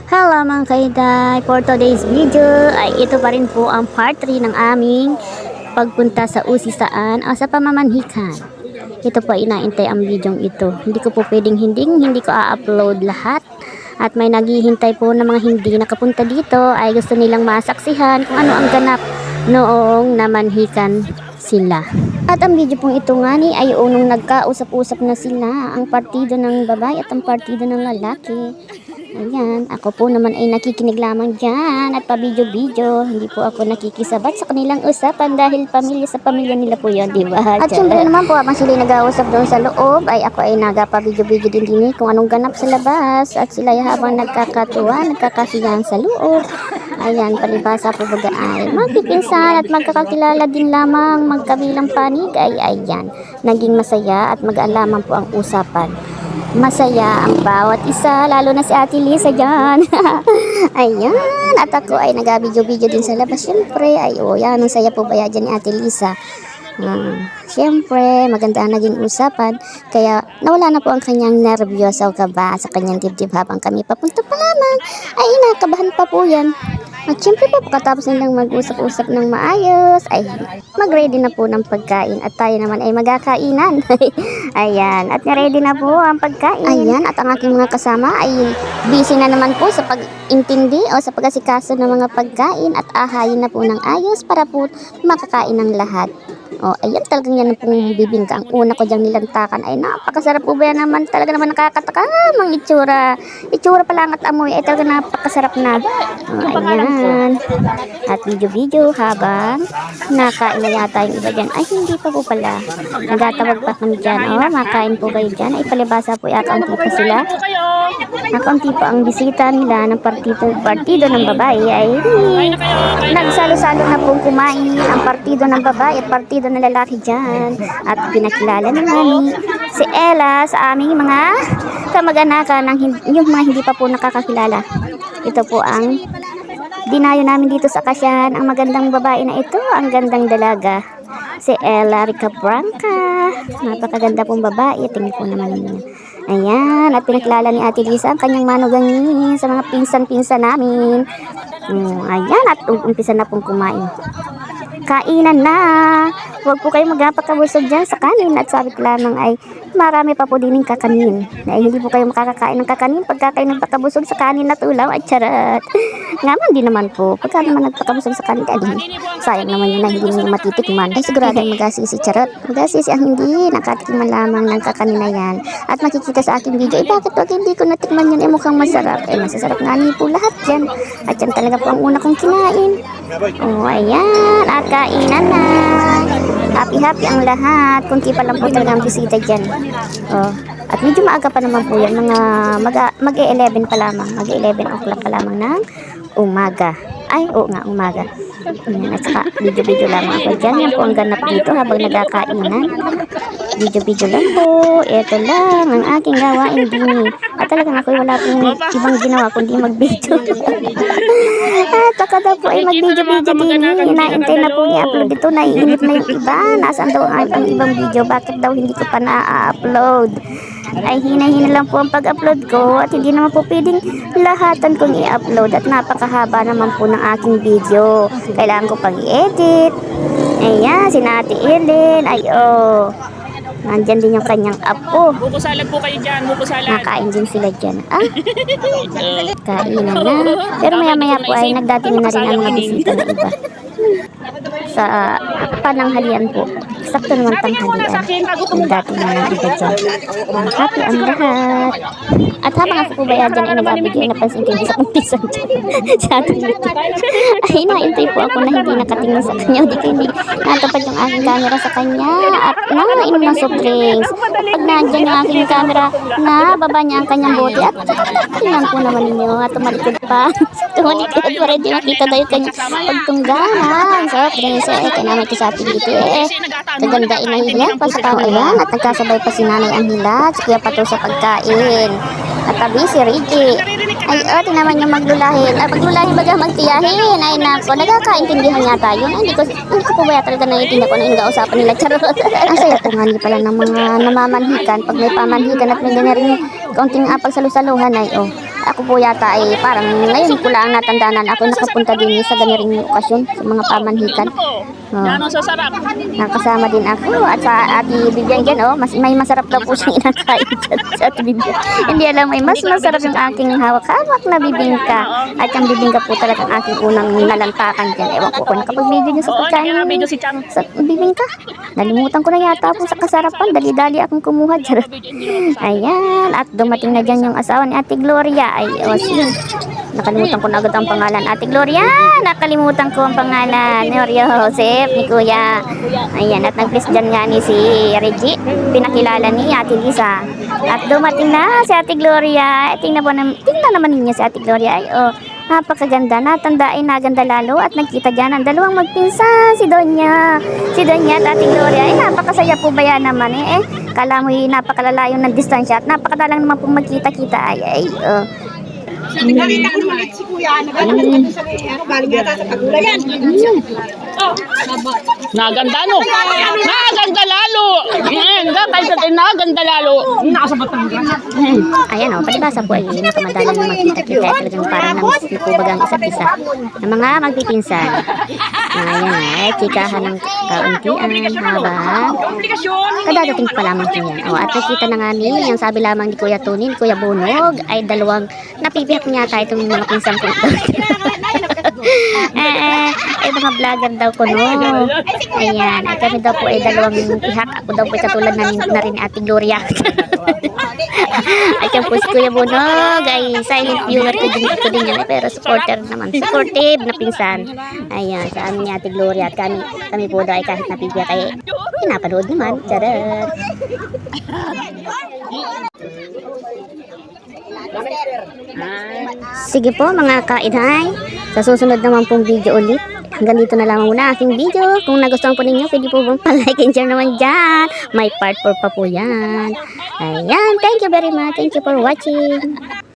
Hello mga kaiday, for today's video ay ito pa rin po ang part 3 ng aming pagpunta sa Usisaan o sa pamamanhikan. Ito po inaintay ang video ito. Hindi ko po pwedeng hindi ko a-upload lahat. At may naghihintay po na mga hindi nakapunta dito ay gusto nilang masaksihan kung ano ang ganap noong namanhikan sila. At ang video pong ito nga ni ay unong nagkausap-usap na sila, ang partido ng babae at ang partido ng lalaki. Ayan, ako po naman ay nakikinig lamang dyan at pa-video-video. Hindi po ako nakikisabat sa kanilang usapan dahil pamilya sa pamilya nila po yun, diba? At syempre naman po, habang sila nag-ausap doon sa loob, ay ako ay nagpa-video-video din kung anong ganap sa labas. At sila habang nagkakatuwa, nagkakasiyahan sa loob. Ayan, palibasa po baga ay magpipinsan at magkakakilala din lamang magkabilang panig ay ayan. Naging masaya at mag-alaman po ang usapan. Masaya ang bawat isa, lalo na si Ate Lisa dyan. Ayan, at ako ay nag-video-video din sa labas. Siyempre, ay yan, ang saya po ba dyan ni Ate Lisa. Siyempre, maganda ang naging usapan. Kaya nawala na po ang kanyang nervyosa o kaba sa kanyang dibdib habang kami papunta pa lamang. Ay, nakabahan pa po yan. At syempre po, pagkatapos nilang mag-usap-usap ng maayos, ay mag-ready na po ng pagkain. At tayo naman ay magkakainan. Ayan, at ready na po ang pagkain. Ayan, at ang aking mga kasama ay busy na naman po sa pag-intindi o sa pag-asikaso ng mga pagkain. At ahayin na po ng ayos para po makakain ng lahat. O, ayan, talagang yan pong bibingka. Ang una ko dyang nilantakan ay napakasarap po ba naman. Talaga naman nakakataka ang itsura. Itsura pa lang at amoy ay talaga napakasarap na. O, ayan. At video-video habang nakain na yata yung iba dyan. Ay, hindi pa po pala. Nagatawag pa kami dyan. O, makain po kayo dyan. Ay, palibasa po yakaunti pa sila. Nakaunti pa ang bisita nila ng partido ng babae. Ay, nagsalo-salo na pong kumain ang partido ng babae at partido ng lalaki dyan. At pinakilala naman ni si Ella sa aming mga kamag-anakan ng yung mga hindi pa po nakakakilala. Ito po ang dinayo namin dito sa Kasyahan. Ang magandang babae na ito, ang gandang dalaga, si Ella Rica Branca. Napakaganda pong babae. Tingnan po naman ninyo. Ayan, at pinakilala ni Ate Lisa ang kanyang manugang sa mga pinsan-pinsan namin. Ayan, at umpisa na pong kumain. Kainan na. Huwag po kayo magpakabusog dyan sa kanin. At sabi ko lamang ay marami pa po din kakanin. Ay hindi po kayo makakakain ng kakanin pagka kayo nagpakabusog sa kanin at ulaw. Ay charot. Ngaman din naman po. Pagka naman nagpakabusog sa kanin, ay sayang naman yun na hindi nyo matitikman. Ay sigurado mag-asisi charot. Mag-asisi ang hindi nakatikiman lamang ng kakanin na yan. At makikita sa aking video, bakit wag hindi ko natikman yun? Mukhang masarap. Masasarap nga niyo po lahat dyan. At yan talaga po ang una kong kinain. Ayan. At kainan na. Happy ang lahat. Kunti pa lang po talaga ang bisita dyan. At medyo maaga pa naman po yan. Mag-11 pa lamang. Mag-11 o'clock pa lamang ng umaga. Ay, oo nga, umaga. Ayan, at saka video-video lamang ako dyan. Yan po ang ganap dito habang nagkakainan. Video-video lang po. Ito lang ang aking gawain din. At talagang ako wala pong ibang ginawa kundi mag-video. At saka daw po ay mag-video-video din. Inaintay na po i-upload ito. Naiinip na yung iba. Nasaan daw ang ibang video? Bakit daw hindi ko pa na-upload? Ay hina-hina lang po ang pag-upload ko at hindi naman po pwedeng lahatan kong i-upload at napakahaba naman po ng aking video. Kailangan ko pang i-edit. Ayan, si Ate Ellen. Ay, nandyan din yung kanyang apo. Buko salad po kayo dyan, buko salad. Nakain din sila dyan. Kainan na. Pero maya-maya po ay nagdating na rin ang mga bisita na iba. Sa pananghalian po. Sakto naman tanghalian. Nagdating na ng iba dyan. Happy ang lahat. At habang ako po ba yan dyan ay nag-abigay na pansin ko sa kumpisan dyan. Sa ating YouTube. Ay, naintay po ako na hindi nakatingin sa kanya. Hindi ko hindi natapad yung aking camera sa kanya. At nainom ng soft drinks. Pag nandyan yung aking camera, nababa niya ang kanyang bote. At tingnan po naman ninyo. At tumalikod pa. Tumalikod pa rin. Di nakita tayo kanyang pagtunggahan. Soft drinks. Kaya naman ito sa ating dito kaganda inahila pa sa kawayan. At nagkasabay pa si Nanay ang hila. At kaya pa to sa pagkain. At tabi si Ricky. Ay, tinaman yung maglulahin. Maglulahin baga magtiyahin. Ay, nako, nagkakaintindihan yata yun. Ay, hindi ko po ba talaga naiintindihan ko na yung kausapan nila. Charot. Ang saya po nga pala ng mga namamanhikan. Pag may pamanhikan at may ganyan rin kaunting apag salusaluhan ay, Ako po yata ay parang ngayon ko lang natandaan na ako nakapunta din sa ganitong okasyon sa mga pamanhikan. Oh. Yan ang sasarap. Nakasama din ako at sa Ate Vivian dyan, oh, may masarap daw po siyang inakain dyan sa Ate Vivian. Hindi alam, may mas masarap yung aking hawak-hawak na bibingka. At yung bibingka po talaga ang aking unang nalantakan dyan. Ewan ko kung nakapag-video niyo sa Oo, pagkain yan ang video si Chang. sa bibingka. Nalimutan ko na yata po sa kasarapan. Dali-dali akong kumuha. Charot. Ayan, at dumating na dyan yung asawa ni Ate Gloria. Ay, oh, sige. Nakalimutan ko na agad ang pangalan. Ate Gloria, nakalimutan ko ang pangalan. Norio Joseph, ni Kuya. Ayan, at nag-bless dyan nga ni si Reggie. Pinakilala ni Ate Lisa. At dumating na si Ate Gloria. Tingnan naman ninyo si Ate Gloria. Ay, oh, napakaganda. Natanda ay naganda lalo. At nagkita dyan ang dalawang magpinsan. Si Donya at Ate Gloria. Ay, napakasaya po ba yan naman eh. Kala mo'y napakalalayo ng distansya. At napakadalang naman pong magkita-kita. Ay, oh. Nakita ko ulit si Kuya, naglalakad kami sa galing yata sa Pagulayan. Naganda no? Naganda lalo! Naganda lalo! Nasa Batangas. Ayan o, palibasa po ay nakamadalang na magkita-kita. Talagang parang namiss na po bagang isa't isa ng mga magpipinsan. Ayan ay, chikahan ng kauntian habang kadadating pa lamang po yan. O, at nakita na nga ni, yung sabi lamang ni Kuya Tony, ni Kuya Bonog, ay dalawang napipiyak niya tayo itong mga pinsan ko. Ay mga vlogger daw ko no. Ayan, ay kami daw po ay dalawang pihak. Ako daw po ay katulad na rin ni Ate Gloria. Ay po si Kuya Bonog ay silent viewer ko din yan, pero supporter naman, supportive na pinsan. Ayan, sa amin ni Ate Gloria at kami po daw ay kahit napipiyak ay pinapanood naman. Charot. Sige po mga kainhay, sa susunod naman pong video ulit. Hanggang dito na lamang muna aking video. Kung nagustuhan po ninyo, pwede po bang palike and share naman dyan. May part 4 pa po yan. Ayan, thank you very much. Thank you for watching.